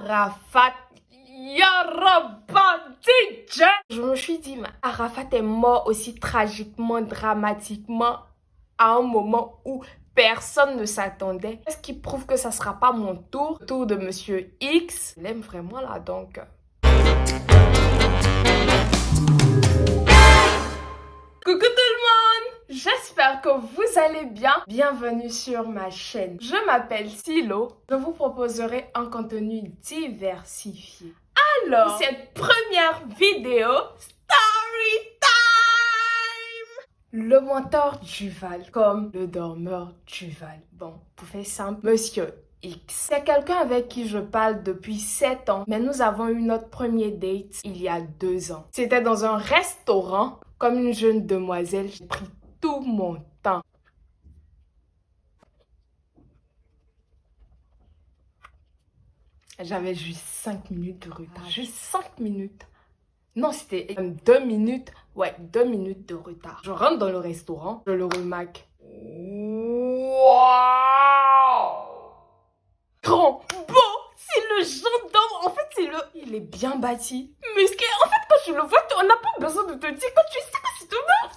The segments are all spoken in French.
Arafat Yarabadidja. Je me suis dit, mais Arafat est mort aussi tragiquement, dramatiquement, à un moment où personne ne s'attendait. Est-ce qui prouve que ça sera pas mon tour? Le tour de Monsieur X. Je l'aime vraiment là, donc. Coucou tout le monde! J'espère que vous allez bien. Bienvenue sur ma chaîne. Je m'appelle Silo. Je vous proposerai un contenu diversifié. Alors, cette première vidéo, Story Time! Le menteur Duval, comme le dormeur Duval. Bon, pour faire simple, Monsieur X. C'est quelqu'un avec qui je parle depuis 7 ans, mais nous avons eu notre premier date il y a 2 ans. C'était dans un restaurant. Comme une jeune demoiselle, j'ai pris tout mon temps. J'avais juste 5 minutes de retard. Juste 5 minutes. Non, c'était 2 minutes. Ouais, 2 minutes de retard. Je rentre dans le restaurant, je le remarque. Waouh! Grand, beau, c'est le gendarme. En fait, c'est le... Il est bien bâti. Musclé. En fait, quand tu le vois, on n'a pas besoin de te dire quand tu sais que c'est ton nom.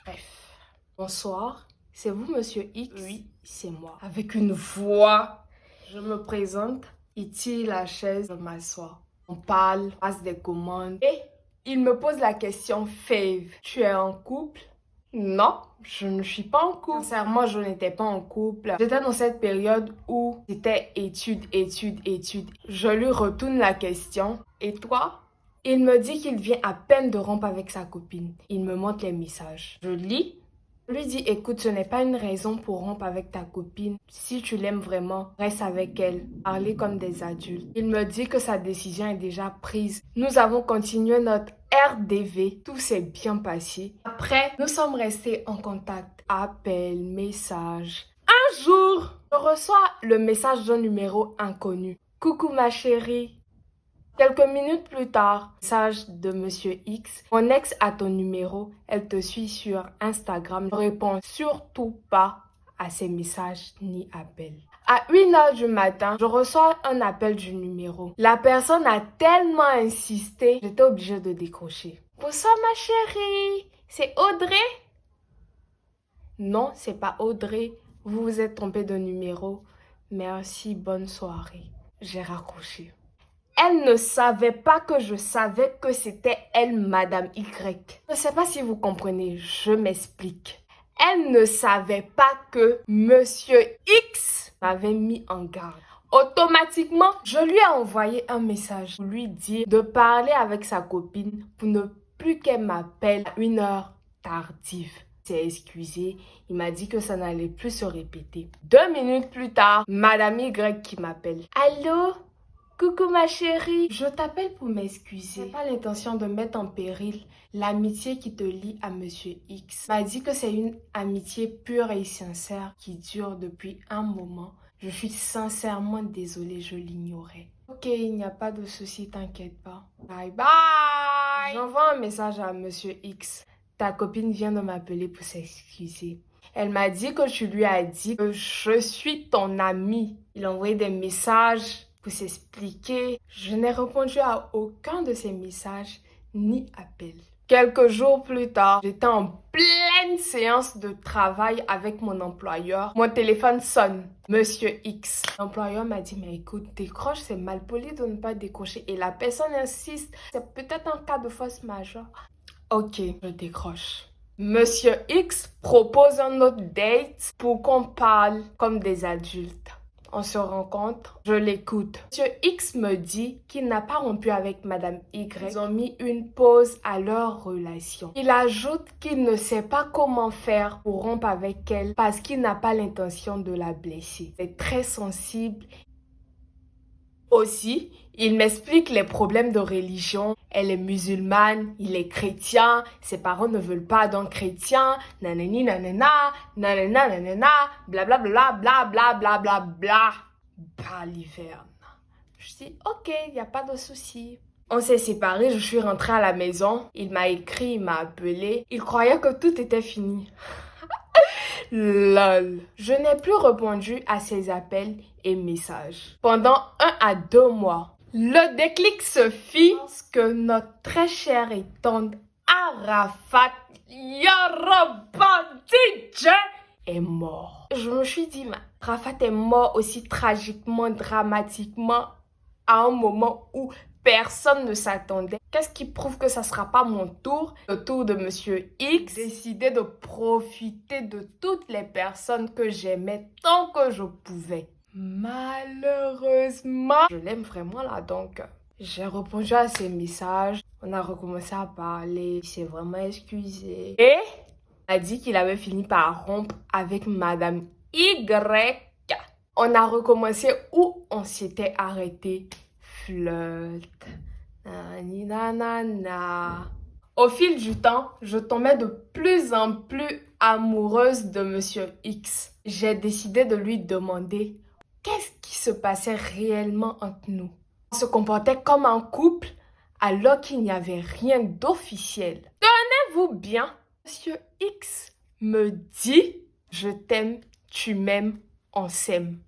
Bref. Bonsoir. C'est vous, Monsieur X? Oui, c'est moi. Avec une voix. Je me présente. Il tire la chaise, je m'assois. On parle, passe des commandes. Et il me pose la question, Fave, tu es en couple? Non, je ne suis pas en couple. Sincèrement, je n'étais pas en couple. J'étais dans cette période où c'était études. Je lui retourne la question. Et toi? Il me dit qu'il vient à peine de rompre avec sa copine. Il me montre les messages. Je lis. Je lui dis, écoute, ce n'est pas une raison pour rompre avec ta copine. Si tu l'aimes vraiment, reste avec elle. Parlez comme des adultes. Il me dit que sa décision est déjà prise. Nous avons continué notre RDV. Tout s'est bien passé. Après, nous sommes restés en contact. Appels, messages. Un jour, je reçois le message d'un numéro inconnu. Coucou ma chérie. Quelques minutes plus tard, message de Monsieur X. Mon ex a ton numéro, elle te suit sur Instagram. Je réponds surtout pas à ces messages ni appels. À 1h du matin, je reçois un appel du numéro. La personne a tellement insisté, j'étais obligée de décrocher. Bonsoir ma chérie, c'est Audrey? Non, c'est pas Audrey. Vous vous êtes trompé de numéro. Merci, bonne soirée. J'ai raccroché. Elle ne savait pas que je savais que c'était elle, Madame Y. Je ne sais pas si vous comprenez, je m'explique. Elle ne savait pas que Monsieur X m'avait mis en garde. Automatiquement, je lui ai envoyé un message pour lui dire de parler avec sa copine pour ne plus qu'elle m'appelle à 1h tardive. Il s'est excusé, il m'a dit que ça n'allait plus se répéter. 2 minutes plus tard, Madame Y qui m'appelle. Allô? Coucou ma chérie, je t'appelle pour m'excuser. J'ai pas l'intention de mettre en péril l'amitié qui te lie à Monsieur X. M'a dit que c'est une amitié pure et sincère qui dure depuis un moment. Je suis sincèrement désolée, je l'ignorais. Ok, il n'y a pas de souci, t'inquiète pas. Bye bye. J'envoie un message à Monsieur X. Ta copine vient de m'appeler pour s'excuser. Elle m'a dit que tu lui as dit que je suis ton ami. Il a envoyé des messages pour s'expliquer. Je n'ai répondu à aucun de ces messages ni appels. Quelques jours plus tard, j'étais en pleine séance de travail avec mon employeur. Mon téléphone sonne. Monsieur X. L'employeur m'a dit, mais écoute, décroche, c'est mal poli de ne pas décrocher. Et la personne insiste, c'est peut-être un cas de force majeure. Ok, je décroche. Monsieur X propose un autre date pour qu'on parle comme des adultes. On se rencontre, je l'écoute. Monsieur X me dit qu'il n'a pas rompu avec Madame Y. Ils ont mis une pause à leur relation. Il ajoute qu'il ne sait pas comment faire pour rompre avec elle parce qu'il n'a pas l'intention de la blesser. C'est très sensible. Aussi, il m'explique les problèmes de religion. Elle est musulmane, il est chrétien, ses parents ne veulent pas d'un chrétien, nanani nanana, nanana nanana, blablabla, blablabla, bla. Baliverne. Je dis, ok, il n'y a pas de souci. On s'est séparés, je suis rentrée à la maison. Il m'a écrit, il m'a appelé. Il croyait que tout était fini. Lol. Je n'ai plus répondu à ses appels et messages pendant 1 à 2 mois. Le déclic se fit lorsque notre très cher et tendre Arafat Yarabadidje est mort. Je me suis dit, mais Arafat est mort aussi tragiquement, dramatiquement, à un moment où personne ne s'attendait. Qu'est-ce qui prouve que ça ne sera pas mon tour, le tour de Monsieur X? Décidé de profiter de toutes les personnes que j'aimais tant que je pouvais. Malheureusement, je l'aime vraiment là, donc j'ai répondu à ses messages. On a recommencé à parler. Il s'est vraiment excusé. Et il a dit qu'il avait fini par rompre avec Madame Y. On a recommencé où on s'était arrêté. Flirt. Nani nanana. Au fil du temps, je tombais de plus en plus amoureuse de Monsieur X. J'ai décidé de lui demander qu'est-ce qui se passait réellement entre nous. On se comportait comme un couple alors qu'il n'y avait rien d'officiel. Tenez-vous bien, Monsieur X me dit « Je t'aime, tu m'aimes, on s'aime ».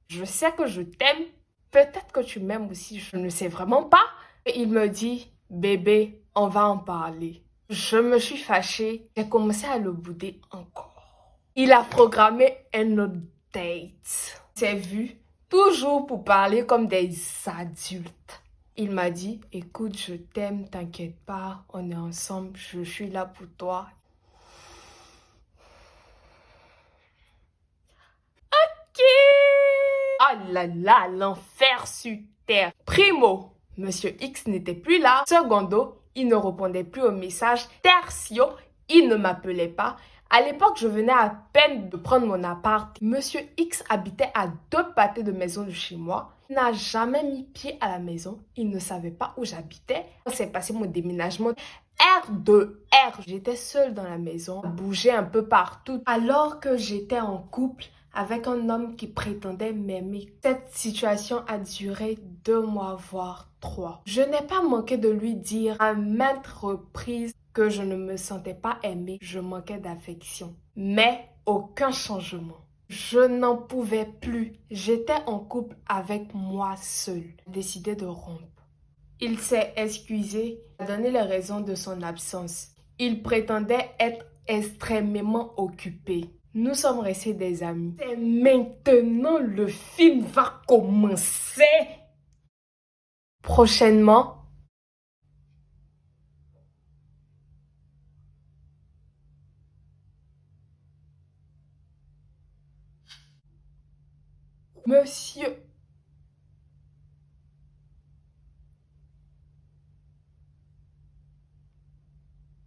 Je sais que je t'aime, peut-être que tu m'aimes aussi, je ne sais vraiment pas. Et il me dit « Bébé, on va en parler ». Je me suis fâchée, j'ai commencé à le bouder encore. Il a programmé un autre date. On s'est vu toujours pour parler comme des adultes. Il m'a dit, écoute, je t'aime, t'inquiète pas, on est ensemble, je suis là pour toi. Ok. Oh là là, l'enfer sur terre. Primo, Monsieur X n'était plus là. Secondo, il ne répondait plus aux messages. Tertio, il ne m'appelait pas. À l'époque, je venais à peine de prendre mon appart. Monsieur X habitait à 2 pâtés de maison de chez moi. Il n'a jamais mis pied à la maison. Il ne savait pas où j'habitais. C'est passé mon déménagement. R. J'étais seule dans la maison, bougeais un peu partout. Alors que j'étais en couple avec un homme qui prétendait m'aimer. Cette situation a duré 2 mois, voire 3. Je n'ai pas manqué de lui dire à maintes reprises que je ne me sentais pas aimée, je manquais d'affection. Mais aucun changement. Je n'en pouvais plus. J'étais en couple avec moi seule. J'ai décidé de rompre. Il s'est excusé, a donné les raisons de son absence. Il prétendait être extrêmement occupé. Nous sommes restés des amis. Et maintenant, le film va commencer. Prochainement, Monsieur.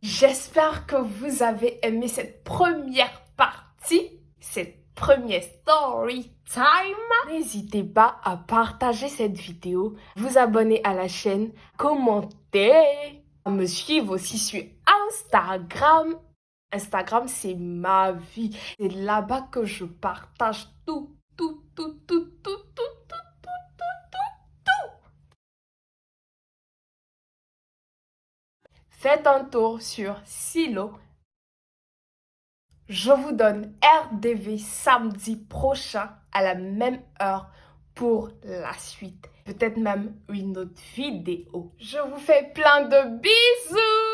J'espère que vous avez aimé cette première partie, cette première story time. N'hésitez pas à partager cette vidéo, vous abonner à la chaîne, commenter, à me suivre aussi sur Instagram. Instagram, c'est ma vie. C'est là-bas que je partage tout. Faites un tour sur Silo. Je vous donne RDV samedi prochain à la même heure pour la suite. Peut-être même une autre vidéo. Je vous fais plein de bisous.